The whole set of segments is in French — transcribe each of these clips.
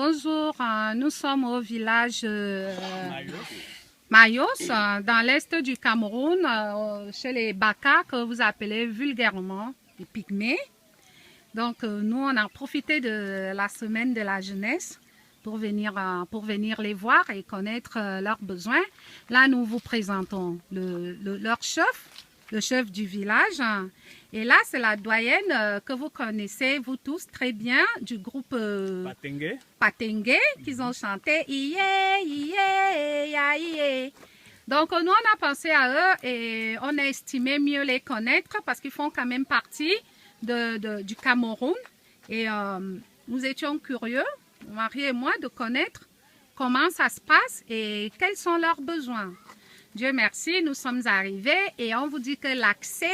Bonjour, nous sommes au village Mayos, dans l'est du Cameroun, chez les Baka, que vous appelez vulgairement les pygmées. Donc, nous, on a profité de la semaine de la jeunesse pour venir les voir et connaître leurs besoins. Là, nous vous présentons leur chef, le chef du village. Et là, c'est la doyenne que vous connaissez, vous tous, très bien, du groupe Patengue, qu'ils ont chanté « Iye, iye, ya, iye ». Donc, nous, on a pensé à eux et on a estimé mieux les connaître parce qu'ils font quand même partie du Cameroun. Et nous étions curieux, mon mari et moi, de connaître comment ça se passe et quels sont leurs besoins. Dieu merci, nous sommes arrivés et on vous dit que l'accès,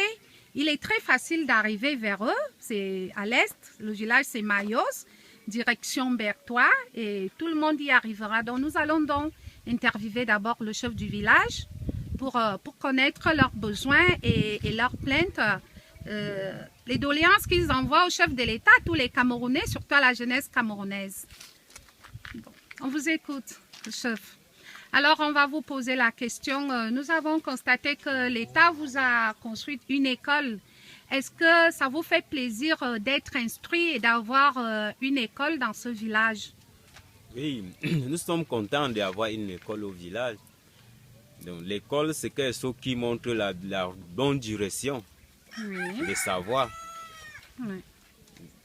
il est très facile d'arriver vers eux. C'est à l'est, le village c'est Mayos, direction Bertois et tout le monde y arrivera. Donc nous allons donc interviewer d'abord le chef du village pour connaître leurs besoins et leurs plaintes. Les doléances qu'ils envoient au chef de l'État, tous les Camerounais, surtout à la jeunesse camerounaise. Bon, on vous écoute, le chef. Alors, on va vous poser la question. Nous avons constaté que l'État vous a construit une école. Est-ce que ça vous fait plaisir d'être instruit et d'avoir une école dans ce village? Oui, nous sommes contents d'avoir une école au village. Donc, l'école, c'est quelque chose qui montre la bonne direction. Oui. De savoir. Oui.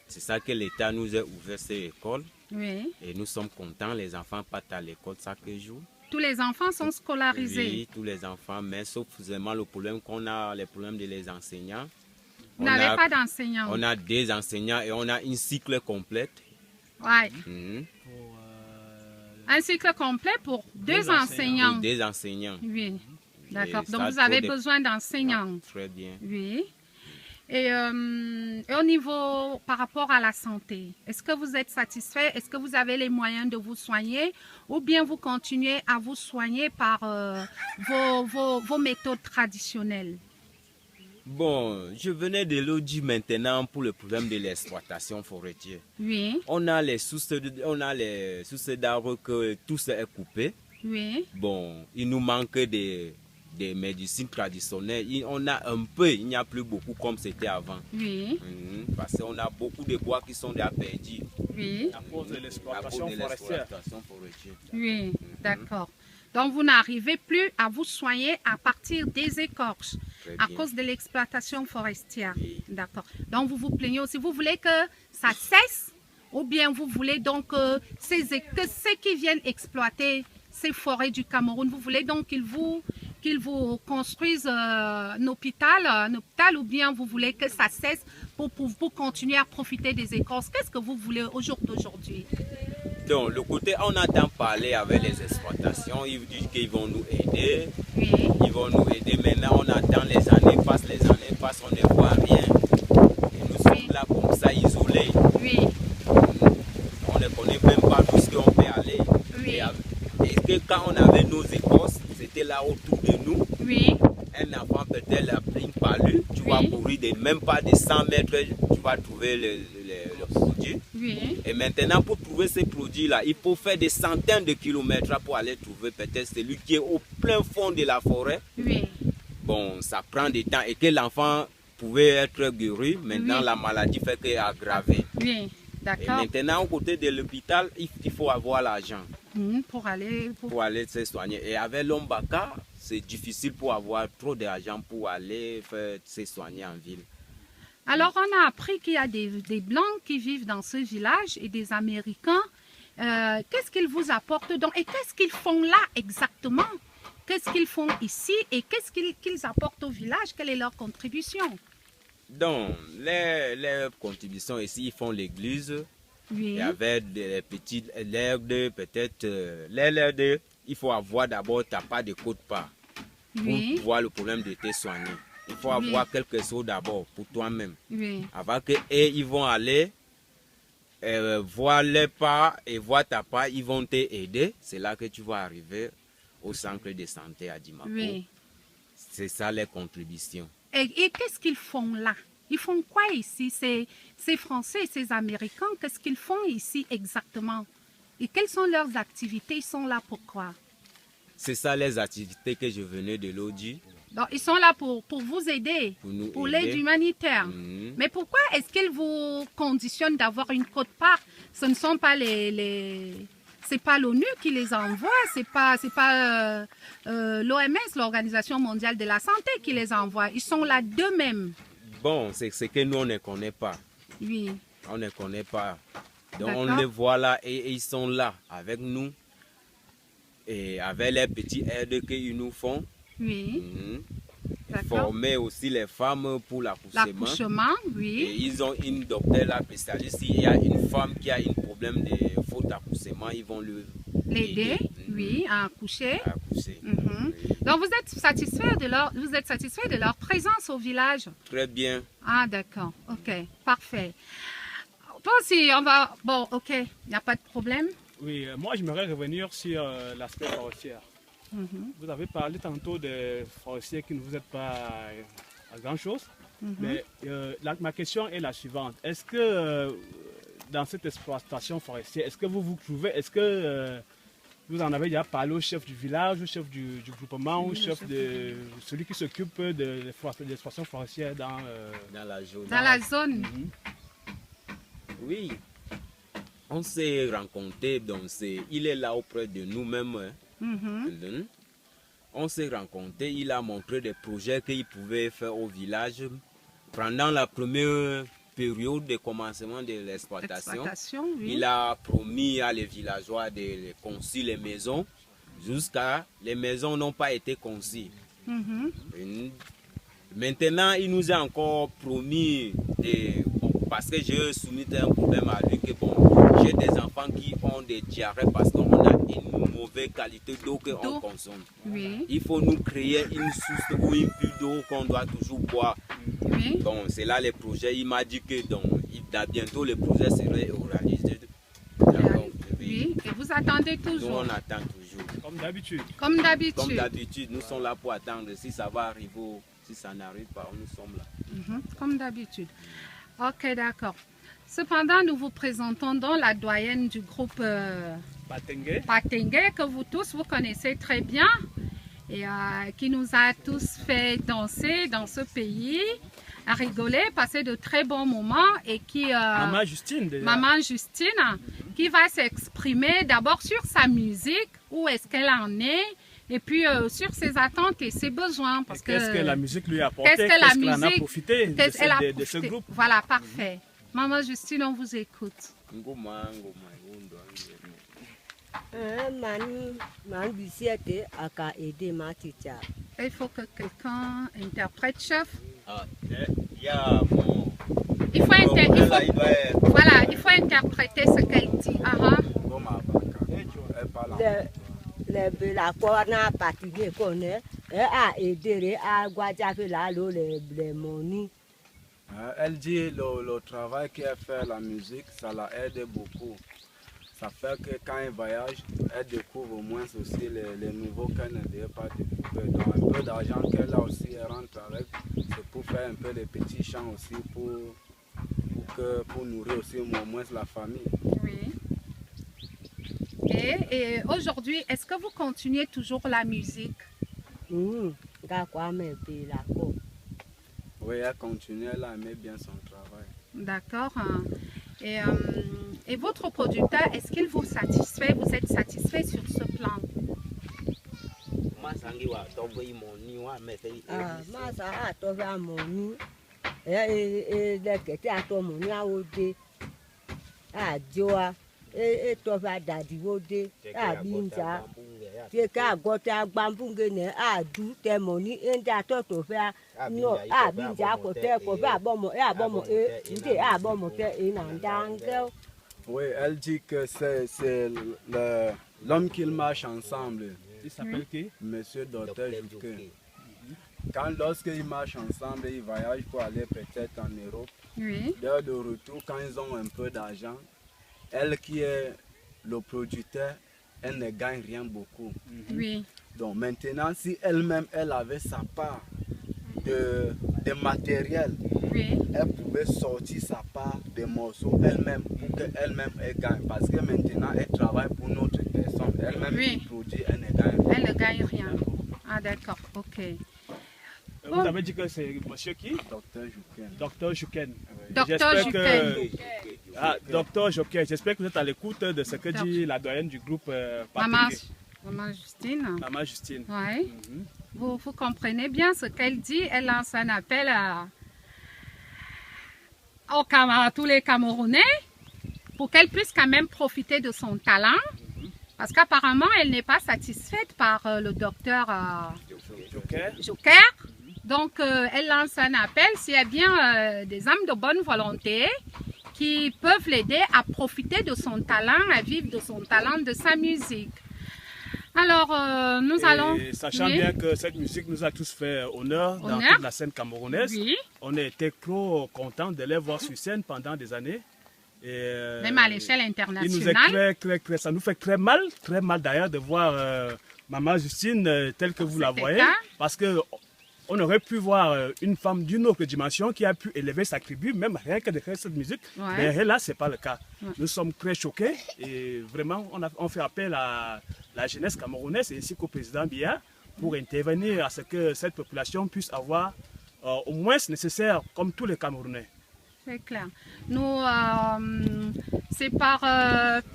C'est ça que l'État nous a ouvert cette école. Oui. Et nous sommes contents, les enfants partent à l'école chaque jour. Tous les enfants sont scolarisés? Oui, tous les enfants, mais sauf vraiment le problème qu'on a, les problèmes des enseignants. Vous n'avez pas d'enseignants? On a des enseignants et on a une cycle complète. Oui. Un cycle complet pour deux enseignants? Pour deux enseignants. Oui, d'accord. Donc vous avez besoin d'enseignants? Très bien. Oui. Et au niveau, par rapport à la santé, est-ce que vous êtes satisfait? Est-ce que vous avez les moyens de vous soigner? Ou bien vous continuez à vous soigner par vos méthodes traditionnelles? Bon, je venais de le dire maintenant pour le problème de l'exploitation forestière. Oui. On a les sources d'arbres que tout ça est coupé. Oui. Bon, il nous manque des médecines traditionnelles. On a un peu, il n'y a plus beaucoup comme c'était avant. Oui. Parce qu'on a beaucoup de bois qui sont déjà perdus. Oui. À cause de l'exploitation forestière. Oui, d'accord. Donc vous n'arrivez plus à vous soigner à partir des écorches à cause de l'exploitation forestière. Oui. D'accord. Donc vous vous plaignez aussi. Vous voulez que ça cesse ou bien vous voulez donc que ceux qui viennent exploiter ces forêts du Cameroun, vous voulez donc qu'ils vous construisent un hôpital ou bien vous voulez que ça cesse pour continuer à profiter des écorces? Qu'est-ce que vous voulez au jour d'aujourd'hui? Donc, le côté, on entend parler avec les exploitations, ils disent qu'ils vont nous aider. Oui. Ils vont nous aider. Maintenant, on attend les années passent, on ne voit rien. Et nous sommes là comme ça, isolés. Oui. On ne connaît même pas tout ce qu'on peut aller. Oui. Et que quand on avait nos écorces, c'était là autour de nous. Oui. Un enfant peut-être a pris une palue, tu vas courir même pas de 100 mètres, tu vas trouver le produit. Oui. Et maintenant, pour trouver ces produits-là, il faut faire des centaines de kilomètres pour aller trouver peut-être celui qui est au plein fond de la forêt. Oui. Bon, ça prend du temps et que l'enfant pouvait être guéri, maintenant la maladie fait qu'il est aggravé. Oui, d'accord. Et maintenant, au côté de l'hôpital, il faut avoir l'argent. Pour aller se soigner. Et avec l'homme Baka, c'est difficile pour avoir trop d'argent pour aller se soigner en ville. Alors, on a appris qu'il y a des Blancs qui vivent dans ce village et des Américains. Qu'est-ce qu'ils vous apportent donc? Et qu'est-ce qu'ils font là exactement? Qu'est-ce qu'ils font ici et qu'est-ce qu'ils apportent au village? Quelle est leur contribution? Donc, les contributions ici, ils font l'église. Oui. Et avec des petites l'herbe, peut-être l'herbe, il faut avoir d'abord ta part de côte-part pour voir le problème de te soigner. Il faut avoir quelque chose d'abord pour toi-même. Oui. Avant que ils vont aller voir les pas et voir ta part, ils vont t'aider. C'est là que tu vas arriver au centre de santé à Dimako. Oui. C'est ça les contributions. Et qu'est-ce qu'ils font là? Ils font quoi ici? Ces Français, ces Américains, qu'est-ce qu'ils font ici exactement? Et quelles sont leurs activités? Ils sont là pour quoi? C'est ça les activités que je venais de leur dire. Donc, ils sont là pour vous aider, pour l'aide humanitaire. Mais pourquoi est-ce qu'ils vous conditionnent d'avoir une quote-part? Ce ne sont pas c'est pas l'ONU qui les envoie, c'est pas l'OMS, l'Organisation mondiale de la santé, qui les envoie. Ils sont là d'eux-mêmes. Bon, c'est ce que nous, on ne connaît pas. Oui. On ne connaît pas. Donc, on les voit là et ils sont là avec nous. Et avec les petits aides qu'ils nous font. Oui. Former aussi les femmes pour l'accouchement. L'accouchement, oui. Et ils ont une docteure là, spécialiste. S'il y a une femme qui a un problème de faute d'accouchement, ils vont l'aider, oui, à accoucher. Oui. Donc vous êtes satisfait de leur présence au village? Très bien. Ah d'accord, ok, parfait. Toi aussi, on va... Bon, ok, il n'y a pas de problème. Oui, moi j'aimerais revenir sur l'aspect forestier. Vous avez parlé tantôt des forestiers qui ne vous aident pas à grand chose. Mais ma question est la suivante. Est-ce que dans cette exploitation forestière, est-ce que vous trouvez, est-ce que vous en avez déjà parlé au chef du village, au chef du groupement, au chef de celui qui s'occupe de l'exploitation forestière dans la zone? Dans la zone. Oui. On s'est rencontrés, donc il est là auprès de nous-mêmes. On s'est rencontrés, il a montré des projets qu'il pouvait faire au village pendant la première période de commencement de l'exploitation. Oui. Il a promis à les villageois de construire les maisons jusqu'à les maisons n'ont pas été conçues. Maintenant, il nous a encore promis parce que je soumis un problème à lui que j'ai des enfants qui ont des diarrhées parce qu'on a une mauvaise qualité d'eau qu'on consomme. Oui. Il faut nous créer une source ou une puits d'eau qu'on doit toujours boire. Oui. Donc c'est là les projets. Il m'a dit que bientôt le projet serait réalisé. Oui. Et vous attendez toujours? Nous on attend toujours. Comme d'habitude. Comme d'habitude. Comme d'habitude, nous sommes là pour attendre. Si ça va arriver, si ça n'arrive pas, nous sommes là. Comme d'habitude. Ok, d'accord. Cependant, nous vous présentons donc la doyenne du groupe Patengue, que vous tous vous connaissez très bien et qui nous a tous fait danser dans ce pays, à rigoler, passer de très bons moments et qui... Maman Justine, déjà. Maman Justine, qui va s'exprimer d'abord sur sa musique, où est-ce qu'elle en est, et puis sur ses attentes et ses besoins. Qu'est-ce que la musique lui a apporté? Qu'est-ce qu'elle en a profité de ce groupe? Voilà, parfait. Maman Justine, on vous écoute. Il faut que quelqu'un interprète, chef. Il faut interpréter ce qu'elle dit. Elle dit le travail qu'elle fait, la musique, ça la aide beaucoup. Ça fait que quand elle voyage, elle découvre au moins aussi les nouveaux qu'elle ne devait pas découvrir. Donc un peu d'argent qu'elle a aussi, elle rentre avec, c'est pour faire un peu de petits champs aussi, pour nourrir aussi au moins la famille. Oui. Et aujourd'hui, est-ce que vous continuez toujours la musique? Oui, elle continue, elle aimait bien son travail. D'accord. Et votre producteur, est-ce qu'il vous satisfait? Vous êtes satisfait sur ce plan? Oui, elle dit que c'est l'homme qu'ils marchent ensemble. Il s'appelle qui? Monsieur Docteur Jouquin. Lorsqu'ils marchent ensemble, ils voyagent pour aller peut-être en Europe. Oui. Dès le retour, quand ils ont un peu d'argent, elle qui est le producteur, elle ne gagne rien beaucoup. Oui. Donc maintenant, si elle-même, elle avait sa part de matériel, elle pouvait sortir sa part des morceaux elle-même pour qu'elle-même elle gagne. Parce que maintenant, elle travaille pour notre personne. Elle-même qui produit, elle ne gagne rien. Elle ne gagne rien. Ah d'accord, ok. Vous avez dit que c'est monsieur qui? Docteur Jouken. Docteur Jouken. Docteur Jouken. Docteur Jouken, j'espère que vous êtes à l'écoute de ce que dit la doyenne du groupe Maman Justine. Maman Justine. Oui. Vous comprenez bien ce qu'elle dit. Elle lance un appel à tous les Camerounais pour qu'elle puisse quand même profiter de son talent. Parce qu'apparemment, elle n'est pas satisfaite par le docteur Joker. Donc, elle lance un appel s'il y a bien des âmes de bonne volonté qui peuvent l'aider à profiter de son talent, à vivre de son talent, de sa musique. Alors, nous allons... Sachant bien que cette musique nous a tous fait honneur dans toute la scène camerounaise, on a été trop contents de les voir sur scène pendant des années. Et, même à l'échelle internationale. Ça nous fait très mal d'ailleurs de voir Maman Justine telle que vous la voyez. Parce que on aurait pu voir une femme d'une autre dimension qui a pu élever sa tribu, même rien que de faire cette musique. Mais là, ce n'est pas le cas. Nous sommes très choqués et vraiment, on fait appel à la jeunesse camerounaise ainsi qu'au président Biya pour intervenir à ce que cette population puisse avoir au moins ce nécessaire comme tous les Camerounais. C'est clair. Nous, c'est par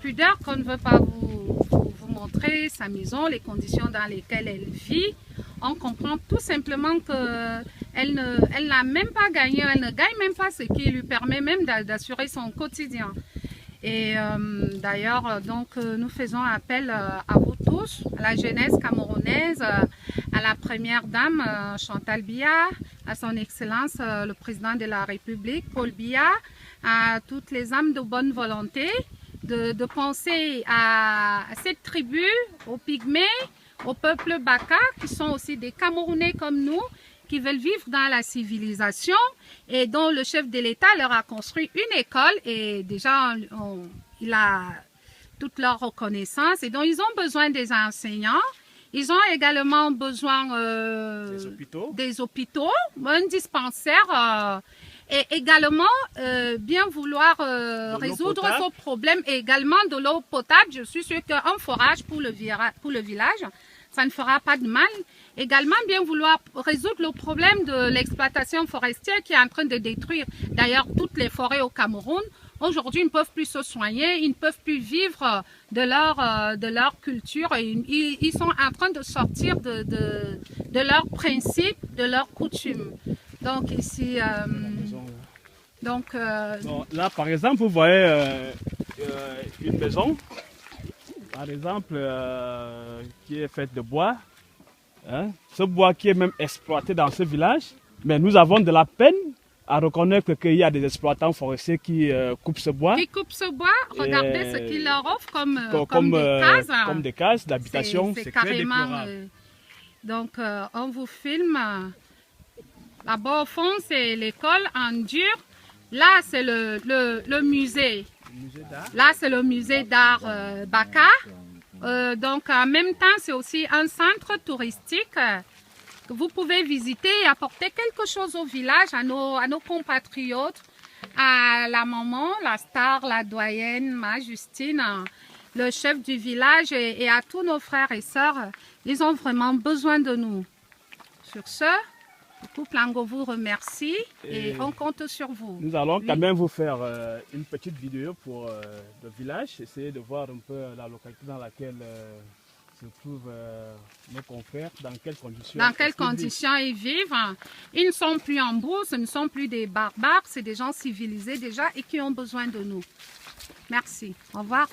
pudeur qu'on ne veut pas vous montrer sa maison, les conditions dans lesquelles elle vit. On comprend tout simplement qu'elle n'a même pas gagné, elle ne gagne même pas ce qui lui permet même d'assurer son quotidien. Et d'ailleurs, donc, nous faisons appel à vous tous, à la jeunesse camerounaise, à la première dame Chantal Biya, à son excellence le président de la République, Paul Biya, à toutes les âmes de bonne volonté, de penser à cette tribu, aux Pygmées, au peuple Baka, qui sont aussi des Camerounais comme nous, qui veulent vivre dans la civilisation et dont le chef de l'État leur a construit une école et déjà il a toute leur reconnaissance et donc ils ont besoin des enseignants. Ils ont également besoin des hôpitaux, un dispensaire et également bien vouloir résoudre ce problème et également de l'eau potable. Je suis sûre qu'un forage pour le village, ça ne fera pas de mal. Également bien vouloir résoudre le problème de l'exploitation forestière qui est en train de détruire d'ailleurs toutes les forêts au Cameroun. Aujourd'hui, ils ne peuvent plus se soigner, ils ne peuvent plus vivre de leur culture. Ils sont en train de sortir de leurs principes, de leurs coutumes. Donc ici, bon, là par exemple, vous voyez une maison, par exemple, qui est faite de bois. Hein? Ce bois qui est même exploité dans ce village, mais nous avons de la peine à reconnaître qu'il y a des exploitants forestiers qui coupent ce bois. Qui coupent ce bois, regardez ce qu'ils leur offrent comme des cases. Comme des cases d'habitation, c'est très déplorable. Donc on vous filme. Là-bas au fond, c'est l'école en dur. Là, c'est le musée. Là, c'est le musée d'art Baka. Donc en même temps, c'est aussi un centre touristique que vous pouvez visiter et apporter quelque chose au village, à nos compatriotes, à la maman, la star, la doyenne, ma Justine, le chef du village et à tous nos frères et sœurs. Ils ont vraiment besoin de nous. Sur ce, le couple Ango vous remercie et on compte sur vous. Nous allons quand même vous faire une petite vidéo pour le village, essayer de voir un peu la localité dans laquelle se trouvent nos confrères, dans quelles conditions. Dans quelles conditions ils vivent. Ils ne sont plus en brousse, ce ne sont plus des barbares, c'est des gens civilisés déjà et qui ont besoin de nous. Merci. Au revoir.